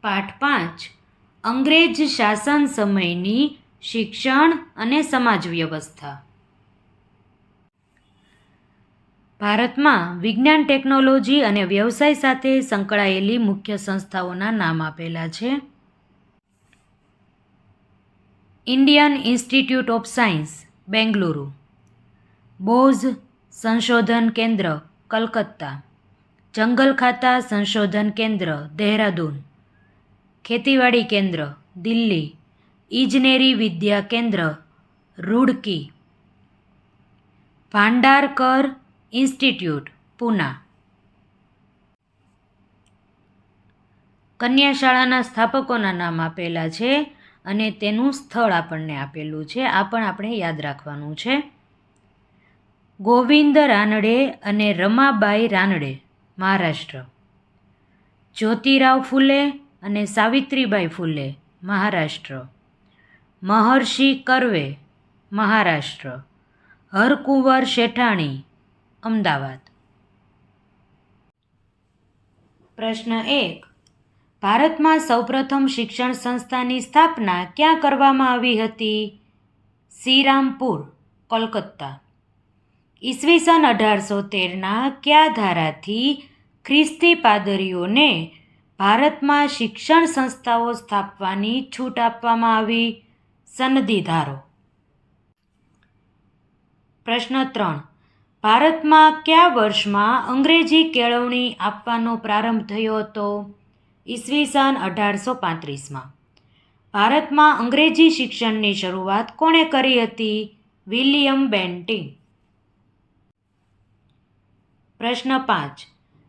પાઠ 5 અંગ્રેજ શાસન સમયની શિક્ષણ અને સમાજ વ્યવસ્થા. ભારતમાં વિજ્ઞાન, ટેકનોલોજી અને વ્યવસાય સાથે સંકળાયેલી મુખ્ય સંસ્થાઓના નામ આપેલા છે. Indian institute of science, Bengaluru. Bose સંશોધન કેન્દ્ર, કલકત્તા. જંગલ ખાતા સંશોધન કેન્દ્ર, દહેરાદૂન. ખેતીવાડી કેન્દ્ર, દિલ્હી. ઇજનેરી વિદ્યા કેન્દ્ર, રૂડકી. ભાંડારકર ઇન્સ્ટિટ્યૂટ, પૂના. કન્યા શાળાના સ્થાપકોના નામ આપેલા છે અને તેનું સ્થળ આપણને આપેલું છે. આ પણ આપણે યાદ રાખવાનું છે. ગોવિંદ રાનડે અને રમાબાઈ રાનડે, મહારાષ્ટ્ર. જ્યોતિરાવ ફૂલે અને સાવિત્રીબાઈ ફૂલે, મહારાષ્ટ્ર. મહર્ષિ કર્વે, મહારાષ્ટ્ર. હરકુંવર શેઠાણી, અમદાવાદ. પ્રશ્ન 1. ભારતમાં સૌપ્રથમ શિક્ષણ સંસ્થાની સ્થાપના ક્યાં કરવામાં આવી હતી? શ્રીરામપુર, કોલકાતા. ઈસવીસન 1813ના કયા ધારાથી ખ્રિસ્તી પાદરીઓને ભારતમાં શિક્ષણ સંસ્થાઓ સ્થાપવાની છૂટ આપવામાં આવી? સનદી ધારો. પ્રશ્ન 3. ભારતમાં કયા વર્ષમાં અંગ્રેજી કેળવણી આપવાનો પ્રારંભ થયો હતો? ઈસવીસન 1835માં. ભારતમાં અંગ્રેજી શિક્ષણની શરૂઆત કોણે કરી હતી? William Bentinck. પ્રશ્ન 5.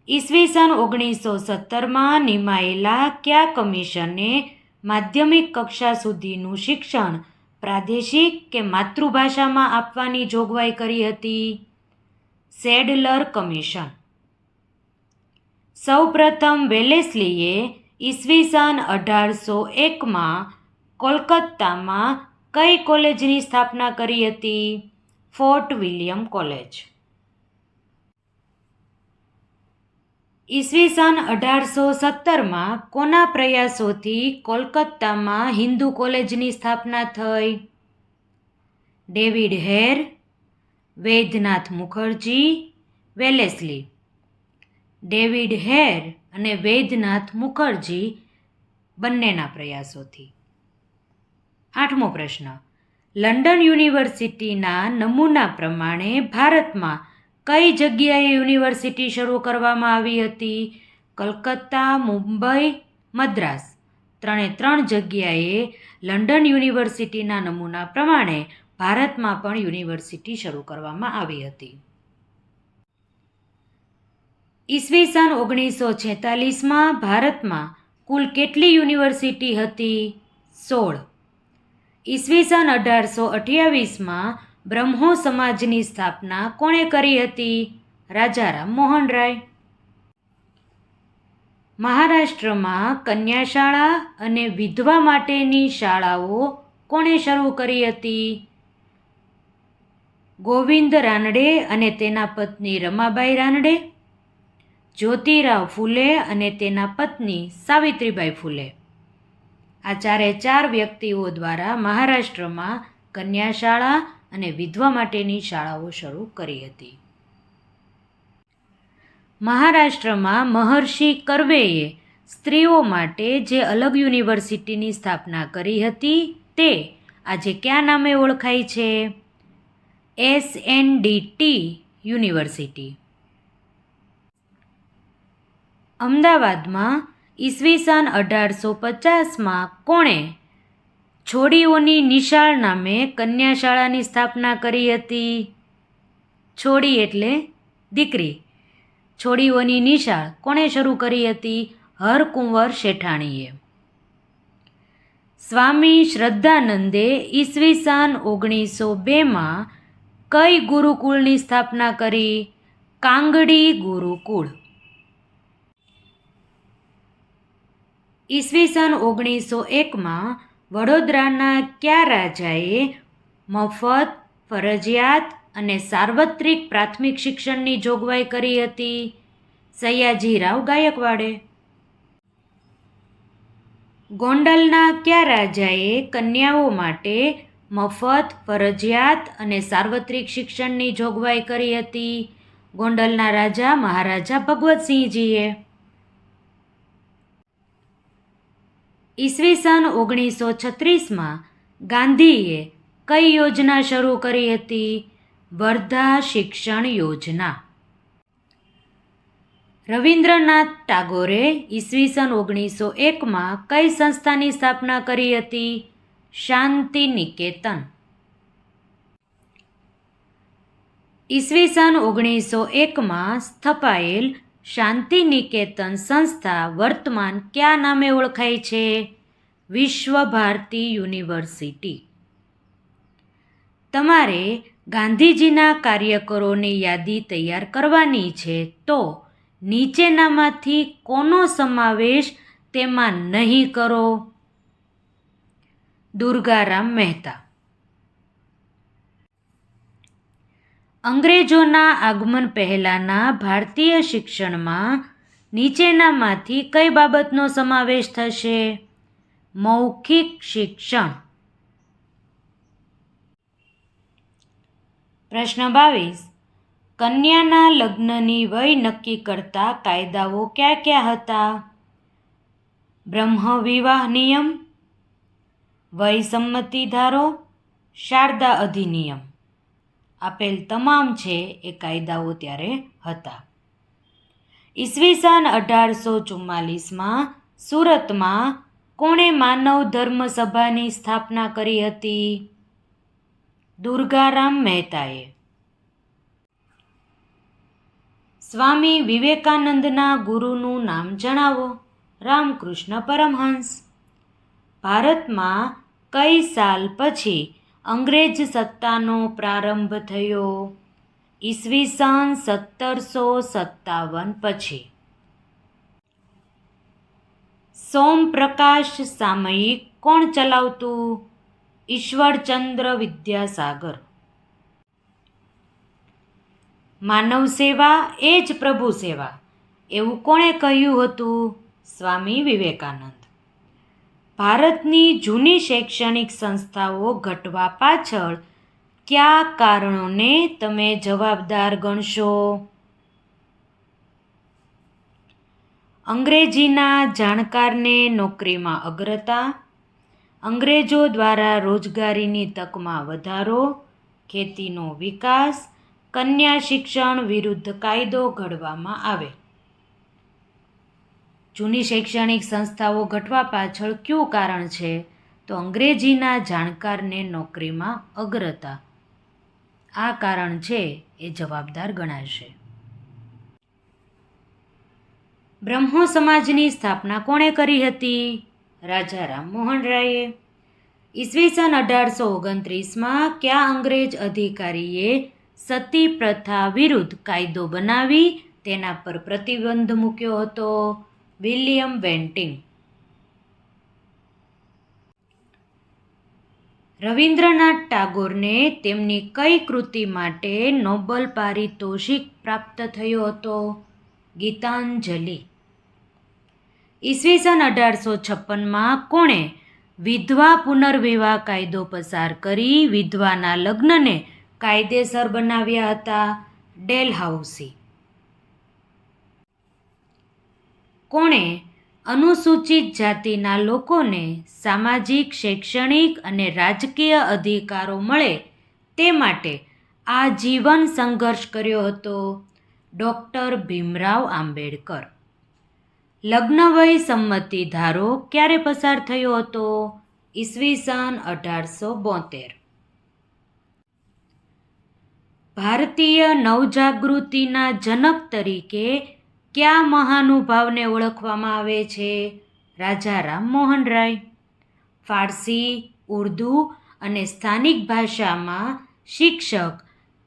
ઈસવીસન 1917માં નિમાયેલા કયા કમિશને માધ્યમિક કક્ષા સુધીનું શિક્ષણ પ્રાદેશિક કે માતૃભાષામાં આપવાની જોગવાઈ કરી હતી? સેડલર કમિશન. સૌપ્રથમ વેલેસ્લીએ ઈસવીસન 1801માં કોલકાતામાં કઈ કોલેજની સ્થાપના કરી હતી? Fort William college. ઈસવીસન 1817માં કોના પ્રયાસોથી કોલકાતામાં હિન્દુ કોલેજની સ્થાપના થઈ? David hair, Vaidyanath Mukherjee, Wellesley. David hair અને વૈદ્યનાથ મુખર્જી બંનેના પ્રયાસોથી. 8મો પ્રશ્ન. લંડન યુનિવર્સિટીના નમૂના પ્રમાણે ભારતમાં કઈ જગ્યાએ યુનિવર્સિટી શરૂ કરવામાં આવી હતી? કલકત્તા, મુંબઈ, મદ્રાસ. 3 જગ્યાએ લંડન યુનિવર્સિટીના નમૂના પ્રમાણે ભારતમાં પણ યુનિવર્સિટી શરૂ કરવામાં આવી હતી. ઈસવીસન 1946માં ભારતમાં કુલ કેટલી યુનિવર્સિટી હતી? 16. ઈસવીસન 1828માં બ્રહ્મો સમાજની સ્થાપના કોણે કરી હતી? રાજારામ મોહન રાય. મહારાષ્ટ્રમાં કન્યા શાળા અને વિધવા માટેની શાળાઓ કોણે શરૂ કરી હતી? ગોવિંદ રાનડે અને તેના પત્ની રમાબાઈ રાનડે. જ્યોતિરાવ ફૂલે અને તેના પત્ની સાવિત્રીબાઈ ફૂલે. આ 4 વ્યક્તિઓ દ્વારા મહારાષ્ટ્રમાં કન્યા શાળા અને વિધવા માટેની શાળાઓ શરૂ કરી હતી. મહારાષ્ટ્રમાં મહર્ષિ કર્વેએ સ્ત્રીઓ માટે જે અલગ યુનિવર્સિટીની સ્થાપના કરી હતી તે આજે કયા નામે ઓળખાય છે? SNDT university. અમદાવાદમાં ઈસવીસન 1850માં કોણે છોડીઓની નિશાળ નામે કન્યા શાળાની સ્થાપના કરી હતી? છોડી એટલે દીકરી. છોડીઓની નિશાળ કોણે શરૂ કરી હતી? હરકુંવર શેઠાણીએ. સ્વામી શ્રદ્ધાનંદે ઈસવીસન 1902માં કઈ ગુરુકુળની સ્થાપના કરી? કાંગડી ગુરુકુળ. ઈસવીસન 1901માં વડોદરાના કયા રાજાએ મફત, ફરજિયાત અને સાર્વત્રિક પ્રાથમિક શિક્ષણની જોગવાઈ કરી હતી? સયાજીરાવ ગાયકવાડે. ગોંડલના કયા રાજાએ કન્યાઓ માટે મફત, ફરજિયાત અને સાર્વત્રિક શિક્ષણની જોગવાઈ કરી હતી? ગોંડલના રાજા મહારાજા ભગવતસિંહજીએ. ઈસવીસન 1936માં ગાંધીએ કઈ યોજના શરૂ કરી હતી? વર્ધા શિક્ષણ યોજના. રવિન્દ્રનાથ ટાગોરે ઈસવીસન 1901માં કઈ સંસ્થાની સ્થાપના કરી હતી? શાંતિ નિકેતન. ઈસવીસન 1901માં સ્થપાયેલ શાંતિ નિકેતન સંસ્થા વર્તમાન કયા નામે ઓળખાય છે? વિશ્વ ભારતી યુનિવર્સિટી. તમારે ગાંધીજીના કાર્યકરોની યાદી તૈયાર કરવાની છે, તો નીચેનામાંથી કોનો સમાવેશ તેમાં નહીં કરો? દુર્ગારામ મહેતા. અંગ્રેજોના આગમન પહેલાંના ભારતીય શિક્ષણમાં નીચેનામાંથી કઈ બાબતનો સમાવેશ થશે? મૌખિક શિક્ષણ. પ્રશ્ન 22. કન્યાના લગ્નની વય નક્કી કરતા કાયદાઓ કયા કયા હતા? બ્રહ્મ વિવાહ નિયમ, વય સંમતિ ધારો, શારદા અધિનિયમ. આપેલ તમામ છે એ કાયદાઓ ત્યારે હતા. ઈસવીસન 1844માં સુરતમાં કોણે માનવ ધર્મ સભાની સ્થાપના કરી હતી? દુર્ગારામ મહેતાએ. સ્વામી વિવેકાનંદના ગુરુનું નામ જણાવો. રામકૃષ્ણ પરમહંસ. ભારતમાં કઈ સાલ પછી અંગ્રેજ સત્તાનો પ્રારંભ થયો? ઈસવીસન 1757 પછી. સોમપ્રકાશ સામયિક કોણ ચલાવતું? ઈશ્વરચંદ્ર વિદ્યાસાગર. માનવ સેવા એ જ પ્રભુ સેવા એવું કોણે કહ્યું હતું? સ્વામી વિવેકાનંદ. ભારતની જૂની શૈક્ષણિક સંસ્થાઓ ઘટવા પાછળ કયા કારણોને તમે જવાબદાર ગણશો? અંગ્રેજીના જાણકારને નોકરીમાં અગ્રતા, અંગ્રેજો દ્વારા રોજગારીની તકમાં વધારો, ખેતીનો વિકાસ, કન્યા શિક્ષણ વિરુદ્ધ કાયદો ઘડવામાં આવે. જૂની શૈક્ષણિક સંસ્થાઓ ઘટવા પાછળ કયું કારણ છે? તો અંગ્રેજીના જાણકારને નોકરીમાં અગ્રતા. આ કારણ છે એ જવાબદાર ગણાશે. બ્રહ્મો સમાજની સ્થાપના કોણે કરી હતી? રાજા રામમોહન રાયે. ઈસવીસન 1829માં કયા અંગ્રેજ અધિકારીએ સતી પ્રથા વિરુદ્ધ કાયદો બનાવી તેના પર પ્રતિબંધ મૂક્યો હતો? William Bentinck. રવિન્દ્રનાથ ટાગોરને તેમની કઈ કૃતિ માટે નોબલ પારિતોષિક પ્રાપ્ત થયો હતો? ગીતાંજલિ. ઈસવીસન 1856માં કોણે વિધવા પુનર્વિવાહ કાયદો પસાર કરી વિધવાના લગ્નને કાયદેસર બનાવ્યા હતા? ડેલહાઉસી. કોણે અનુસૂચિત જાતિના લોકોને સામાજિક, શૈક્ષણિક અને રાજકીય અધિકારો મળે તે માટે આજીવન સંઘર્ષ કર્યો હતો? ડૉક્ટર ભીમરાવ આંબેડકર. લગ્ન વય સંમતિ ધારો ક્યારે પસાર થયો હતો? ઈસવીસન 1872. ભારતીય નવજાગૃતિના જનક તરીકે કયા મહાનુભાવને ઓળખવામાં આવે છે? રાજા રામમોહન રાય. ફારસી, ઉર્દૂ અને સ્થાનિક ભાષામાં શિક્ષક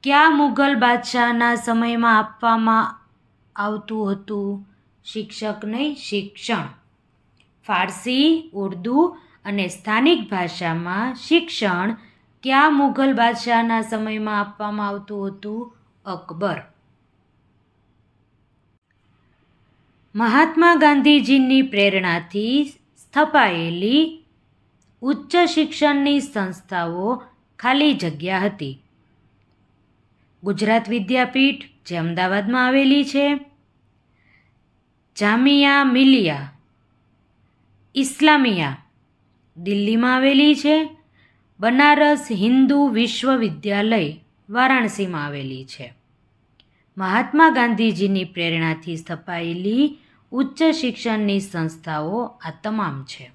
કયા મુઘલ બાદશાહના સમયમાં આપવામાં આવતું હતું? શિક્ષક નહીં, શિક્ષણ. ફારસી, ઉર્દૂ અને સ્થાનિક ભાષામાં શિક્ષણ કયા મુઘલ બાદશાહના સમયમાં આપવામાં આવતું હતું? અકબર. મહાત્મા ગાંધીજીની પ્રેરણાથી સ્થપાયેલી ઉચ્ચ શિક્ષણની સંસ્થાઓ ખાલી જગ્યા હતી. ગુજરાત વિદ્યાપીઠ જે અમદાવાદમાં આવેલી છે, જામિયા મિલિયા ઇસ્લામિયા દિલ્હીમાં આવેલી છે, બનારસ હિન્દુ વિશ્વવિદ્યાલય વારાણસીમાં આવેલી છે. મહાત્મા ગાંધીજીની પ્રેરણાથી સ્થપાયેલી ઉચ્ચ શિક્ષણની સંસ્થાઓ આ તમામ છે.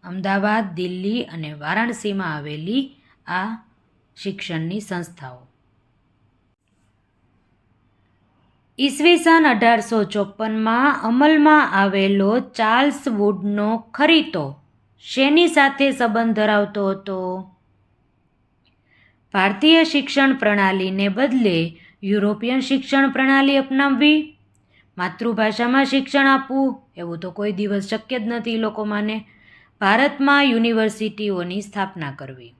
અમદાવાદ, દિલ્હી અને વારાણસીમાં આવેલી આ શિક્ષણની સંસ્થાઓ. ઈસવીસન 1854માં અમલમાં આવેલો ચાર્લ્સ વુડનો ખરીતો શેની સાથે સંબંધ ધરાવતો હતો? ભારતીય શિક્ષણ પ્રણાલીને બદલે યુરોપિયન શિક્ષણ પ્રણાલી અપનાવવી, માતૃભાષામાં શિક્ષણ આપવું એવું તો કોઈ દિવસ શક્ય જ નથી લોકો માને. ભારતમાં યુનિવર્સિટીઓની સ્થાપના કરવી.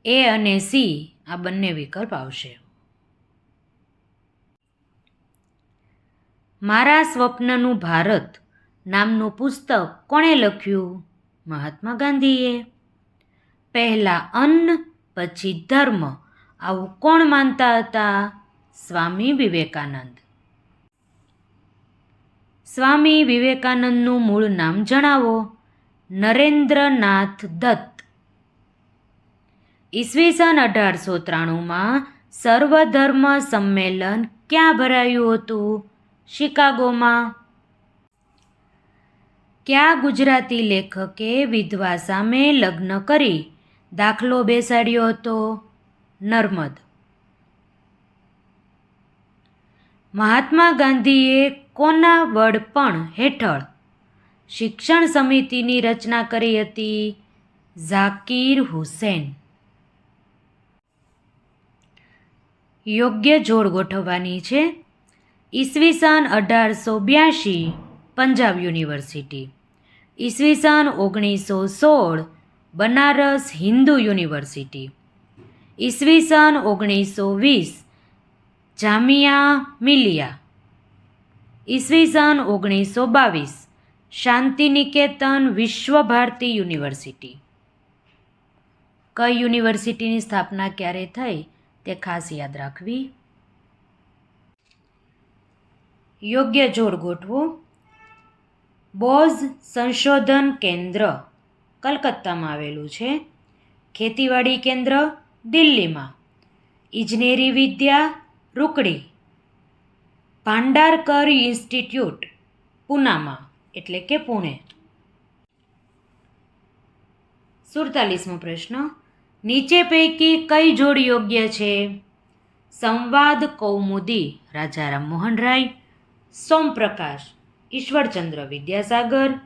એ અને સી આ બંને વિકલ્પ આવશે. મારા સ્વપ્નનું ભારત નામનું પુસ્તક કોણે લખ્યું? મહાત્મા ગાંધીએ. પહેલાં અન્ન પછી ધર્મ આવું કોણ માનતા હતા? સ્વામી વિવેકાનંદ. સ્વામી વિવેકાનંદનું મૂળ નામ જણાવો. નરેન્દ્રનાથ દત્ત. ઈસવીસન 1893માં સર્વધર્મ સંમેલન ક્યાં ભરાયું હતું? શિકાગોમાં. કયા ગુજરાતી લેખકે વિધવા સામે લગ્ન કરી દાખલો બેસાડ્યો હતો? નર્મદ. મહાત્મા ગાંધીએ કોના વડપણ હેઠળ શિક્ષણ સમિતિની રચના કરી હતી? ઝાકીર હુસૈન. યોગ્ય જોડ ગોઠવવાની છે. ઈસવીસન 1882 પંજાબ યુનિવર્સિટી. ઈસવીસન 1916 બનારસ હિન્દુ યુનિવર્સિટી. ઈસવીસન 1920 જામિયા મિલિયા. ઈસવીસન 1922 શાંતિનિકેતન વિશ્વ ભારતી યુનિવર્સિટી. કઈ યુનિવર્સિટીની સ્થાપના ક્યારે થઈ તે ખાસ યાદ રાખવી. યોગ્ય જોડ ગોઠવો. બોઝ સંશોધન કેન્દ્ર કલકત્તામાં આવેલું છે. ખેતીવાડી કેન્દ્ર દિલ્હીમાં. ઇજનેરી વિદ્યા રૂકડી. ભાંડારકર ઇન્સ્ટિટ્યૂટ પૂનામાં એટલે કે પુણે. 47મો પ્રશ્ન. નીચે પૈકી કઈ જોડ યોગ્ય છે? સંવાદ કૌમુદી રાજા રામમોહન રાય, સોમપ્રકાશ ઈશ્વરચંદ્ર વિદ્યાસાગર,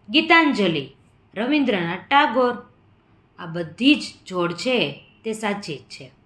ગીતાંજલિ રવિન્દ્રનાથ ટાગોર. આ બધી જ જોડ છે તે સાચી જ છે.